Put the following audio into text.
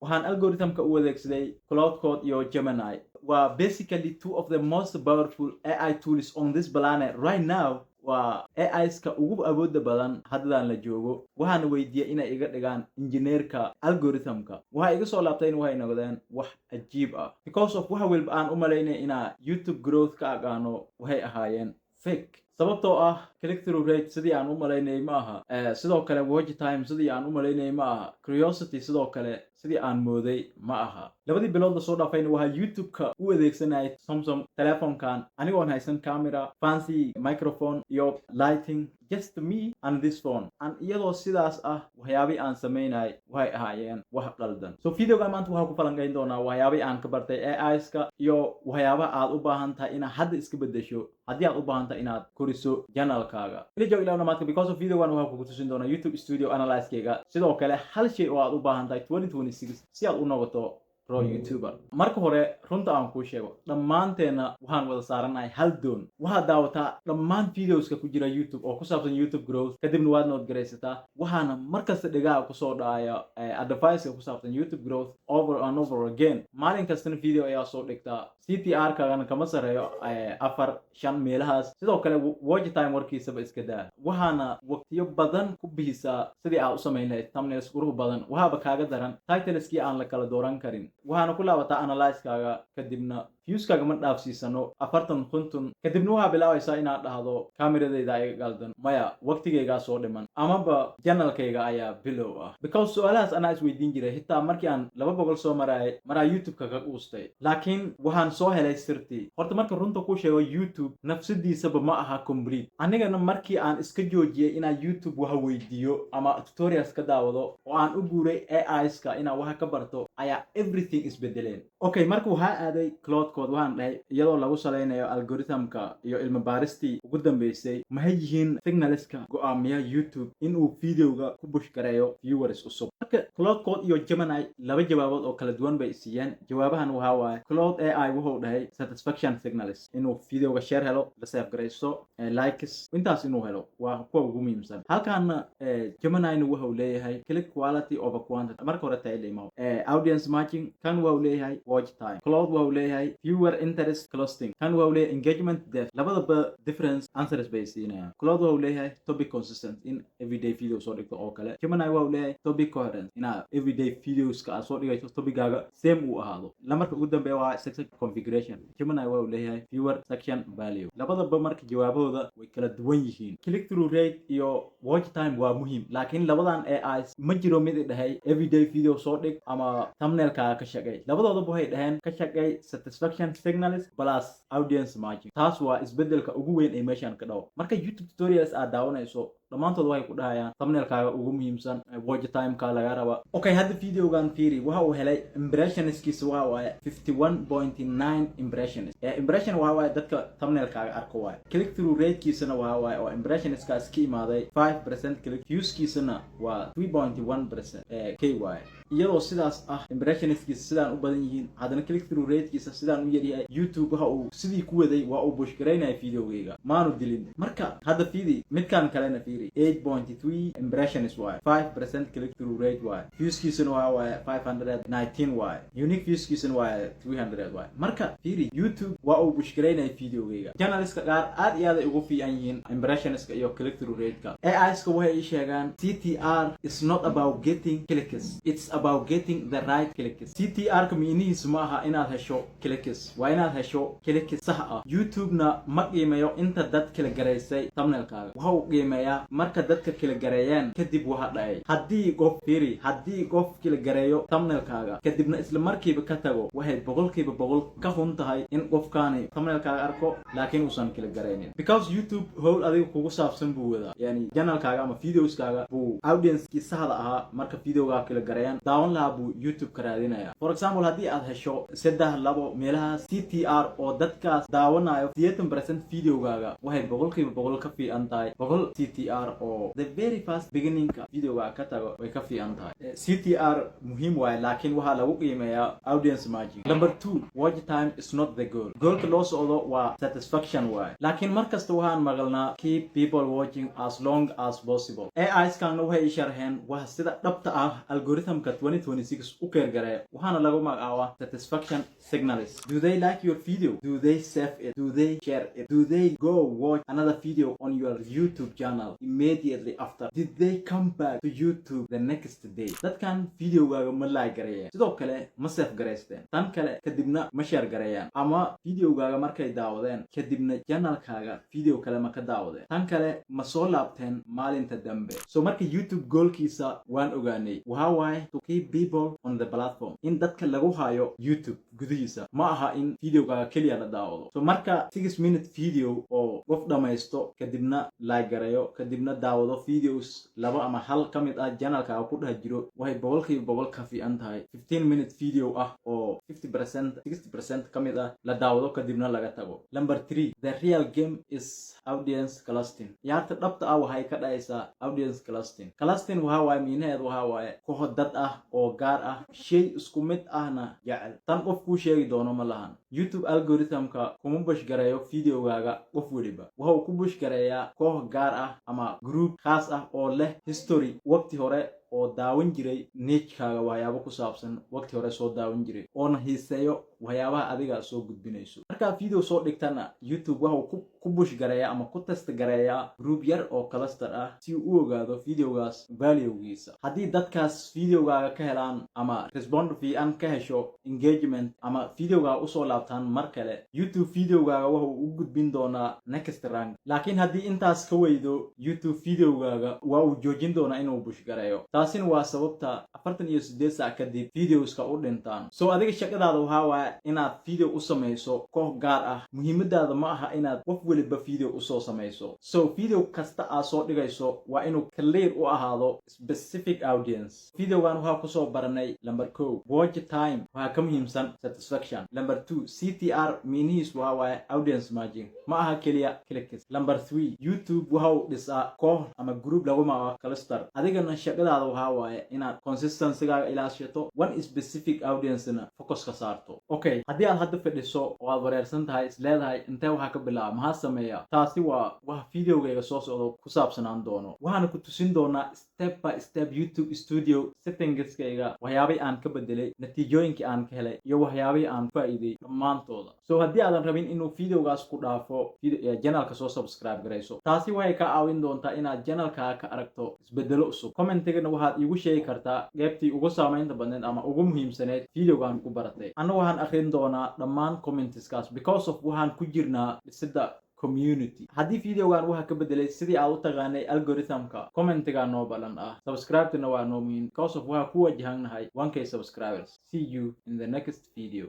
waxaan algorithm-ka u adeegsaday Cloud Code iyo Gemini. Waa basically two of the most powerful AI tools on this planet right now. waa AI-ska ugu awooda badan haddaan la joogo. waxaan weydiiyay inay iga dhigaan engineerka algorithm-ka. waxa iga soo laabtay in waxay noqdeen wax ajiib ah because of waxa walba aan u malaynay inaa YouTube growth ka aqaano waxay ahaayeen fake. sababtoo ah click through rate sidii aan u malaynay ma aha, sidoo kale watch time sidii aan u malaynay ma aha, curiosity sidoo kale sidii aan mooday ma aha. labadii bilood la soo dhaafayna waxaa YouTube-ka u adeegsanayay Samsung telefonkan anigoon haysan camera, fancy microphone iyo lighting, just me and this phone. aan iyadoo sidaas ah waxyaabay aan sameynay waxay ahaayeen wax qaldan. so videoga maanta waxaan ku falanqayn doonaa waxyaabay aan ka bartay AI-ska iyo waxyaabaha aad u baahan tahay inaad hadda iska bedesho haddii aad u baahan tahay inaad koriso channelkaaga. ila joog ilaa dhamaadka because of videogan waxaan kugu tusin doonaa YouTube Studio Analyze-kayga. sidoo kale hal shay oo aad u baahan tahay 2026 si aad u noqoto pro YouTuber. marka hore runta aan kuu sheego dhammaanteena waxaan wada saaranahay hal doon. waxaad daawataa dhammaan videoska ku jira YouTube oo ku saabsan YouTube growth, kadibna waad nood garaysataa. waxaana markasta dhigaha kusoo dhacaya advice ku saabsan YouTube growth over and over again. maalin kastana video ayaa soo dhigtaa. CTR-kaagana kama sareeyo 4-5 meelahaas. sidoo kale watch time warkiisaba iska daa. waxaana waqtiyo badan ku bixisaa sidii aad u samayn lahayd thumbnails qurux badan. waxaaba kaaga daran titleskii aan la kala dooran karin. waxaana ku laabataa analyze-kaaga kadibna viewskaaga ma dhaafsiisano 40-50 kadibna waxaa bilaabaysaa inaad dhahdo kaameradayda iga qaldan, maya waqtigaygaa soo dhiman, amaba channelkayga ayaa bilow ah. because su-aalahaas anaa isweydiin jiray xitaa markii aan 200 soo maraa YouTube-ka ka quustay. laakiin waxaan soo helay sirtii. horta marka runta ku sheego YouTube nafsadiisaba ma aha complete. anigana markii aan iska joojiyay inaan YouTube waxa weydiiyo ama tutorials ka daawado oo aan u guuray AI-ska inaan waxa ka barto ayaa everything isbedeleen. okay, marka waxaa aaday Cloud Code. waxaan dhahay iyadoo lagu salaynayo algorithm-ka iyo ilmo baaristii ugu dambeysay maxay yihiin signalska go'aamiya YouTube inuu videoga ku push gareeyo viewers cusub. marka Cloud Code iyo Gemini laba jawaabood oo kala duwan bay siiyeen. jawaabahan waxaa waaye Cloud AI wuxuu dhahay satisfaction signals inuu videoga share helo, la save garayso, likes intaas inuu helo waa kuwa ugu muhiimsan. halkaana Gemini wuxuu leeyahay click quality over quantity. marka hore taylimo audience matching kan wuxuu leeyahay watch time. Cloud wuxuu leeyahay viewer interest clustering kan wuxuu leeyahay engagement depth. labadaba difference answers bay siinayaan. Cloud wuxuu leeyahay topic consistent in everyday video soo dhigto oo kale. Gemini wuxuu leeyahay topic coherence ina everyday videos ka soo dhigayso topicaaga same uu ahaado. lamarka ugu dambeeya waa section configuration. Gemini wuxuu leeyahay viewer section value. labadaba marka jawaabahooda way kala duwan yihiin. click through rate iyo watch time waa muhiim, laakiin labadan AIs ma jiro mid dhahay everyday video soo dhig ama thumbnail-kaaga ka shaqeey. labadoodaba waxay dhaheen ka shaqeey satisfaction signals plus audience matching. taas waa isbedelka ugu weyn ee meeshan ka dhaw. marka YouTube tutorials aad daawanayso dhammaantood waxay ku dhahayaan thumbnail-kaaga ugu muhiimsan, watch time-ka laga raba. okay, hadda videogan fiiri waxa uu helay impressionskiisa waxa waaye 51.9 impressions. impression waxa waaye dadka thumbnail-kaaga arko waaye. click through rate-kiisana waxa waaye oo impressionskaas ka imaaday 5% click. views-kiisana waa 3.1% k waaye. iyadoo sidaas ah impressionskiisa sidaan u badan yihiin haddana click through rate-kiisa sidaan u yaryahay YouTube waxa uu sidii ku waday waa uu push gareynaya videogayga maanu dilin. marka hadda fiiri midkan kalena fiiri 8.3 impressions waaye, 5% click through rate waaye, viewskiisana waaye 519 waaye, unique viewskiisana waaye 300 waaye. marka fiiri YouTube waa uu push gareynaya videogayga. channelska qaar aad iyo aad ay ugu fiican yihiin impressionska iyo click through rate-ka. AI-ska waxay sheegaan CTR is not about getting clicks, it's about getting the right clicks. CTR-ka micnihiisu ma aha inaad hesho clicks, waa inaad hesho clicks sax ah. YouTube-na ma qiimeeyo inta dad kala garaysay thumbnail-kaaga. waxa uu qiimeeyaa marka dadka kala gareeyaan kadib waxa dhacay. haddii qof kala gareeyo thumbnail-kaaga kadibna isla markiiba ka tago waxay 100% ka hun tahay in qofkaani thumbnail-kaaga arko laakiin uusan kala gareynin. because YouTube howl adiga kugu saabsan buu wadaa. yani channel-kaaga ama videos-kaaga buu audience-kii saxda ahaa marka videoga kala gareeyaan daawan lahaa buu YouTube ka raadinaya. for example haddii aad hesho 3-2 meelaha CTR oo dadkaas daawanayo 80% videogaaga waxay 100% ka fiican tahay 100 CTR CTR oo the very first beginning videoga ka tago way ka fiican tahay. CTR muhiim waay laakiin waxa lagu qiimeeyaa audience margin. Number 2, watch time is not the goal. Goalka loo socdo waa satisfaction waay. Laakiin markasta waxaan maqalnaa keep people watching as long as possible. AIs kan waxay sharxeen waxa sida dhabta ah algorithmka 2026 u keergareeya waxaana lagu magacaabaa satisfaction signals. Do they like your video? Do they save it? Do they share it? Do they go watch another video on your YouTube channel immediately after? Did they come back to YouTube the next day? Dadkan videogaaga ma like gareeyaan, sidoo kale ma save gareysteen, tan kale kadibna ma share gareeyaan, ama videogaaga markay daawadeen kadibna channelkaaga video kale ma ka daawadeen, tan kale ma soo laabteen maalinta dambe. So marka YouTube goalkiisa waan ogaanay waxa waaye to keep people on the platform, in dadka lagu hayo YouTube gudihiisa, ma aha in videogaaga keliya la daawado. So marka 6-minute video oo qof dhamaysto kadibna like gareeyo kadibna daawado videos laba ama hal ka mid ah channelkaaga ku dhex jiro waxay boqolkiiba ka fiican tahay 15-minute video ah oo 60% ka mid ah la daawado kadibna laga tago. Number 3, the real game is audience clustering. Ciyaarta dhabta ah waxay ka dhacaysaa audience clustering. Clustering waxa waaye miinaheedu waxa waaye koox dad ah oo gaar ah shay isku mid ahna jecel. Tan qof kuu sheegi doono ma lahan. YouTube algorithmka kuma bush gareeyo videogaaga qof waliba. Waxa uu ku bush gareeyaa koox gaar ah ama group khaas ah oo leh history waqti hore oo daawan jiray niche-kaaga waxyaabo ku saabsan waqti hore soo daawan jiray oona hiiseeyo waxyaabaha adiga soo gudbinayso. Marka video soo dhigtana YouTube waxa uu ku bush gareeyaa ama ku test gareeyaa group yar oo cluster ah si uu u ogaado videogaas value-giisa. Haddii dadkaas videogaaga ka helaan ama respond fiican ka hesho engagement ama videogaaga u soo laabtaan mar kale, YouTube videogaaga waxa uu u gudbin doonaa next rank. Laakiin haddii intaas ka weydo, YouTube videogaaga waa uu joojin doonaa inuu bush gareeyo. taasina waa sababta 48 saac kadib videoska u dhintaan. So adiga shaqadaada waxa waaye inaad video u samayso koox gaar ah. Muhiimadaada ma aha inaad qof waliba video u soo samayso. So video kasta aad soo dhigayso waa inuu clear u ahaado specific audience. Videogan waxaa ku soo baranay number 1, watch time waxaa ka muhiimsan satisfaction. Number 2, CTR meanihiis waxa waaye audience margin, ma aha keliya clicks. Number 3, YouTube waxa uu dhisaa koox ama group lagu magacaabo cluster. Adigana shaqadaada waxa waaye inaad consistency-gaaga ilaashato, one specific audience-na focus ka saarto. Okay, haddii aad hadda fadhiso oo aad wareersan tahay isleedahay intee waxaa ka bilaaba maxaa sameeya, taasi waa wax videogayga soo socdo ku saabsanaan doono. Waxaana ku tusin doonaa step by step YouTube Studio settingskayga waxyaabay aan ka bedelay, natiijooyinkii aan ka helay iyo waxyaabay aan faa'iiday dhammaantooda. So haddii aadan rabin inuu videogaas ku dhaafo, channelka soo subscribe garayso. Taasi waxay ka caawin doontaa inaad channelkaaga ka aragto isbedelo cusub. Commentigana waxaad iigu sheegi kartaa qaybtii ugu saamaynta badneed ama ugu muhiimsaneed videogan ku baratay. Anna waxaan akhrin doonaa dhammaan commentskaas because of waxaan ku jirnaa dhisida community. Haddii videogan waxa ka bedelay sidii aad u taqaanay algorithmka, commentiga noo balan ah. Subscribe-na waa noo muhiim because of waxa ku wajahanahay 1k subscribers. See you in the next video.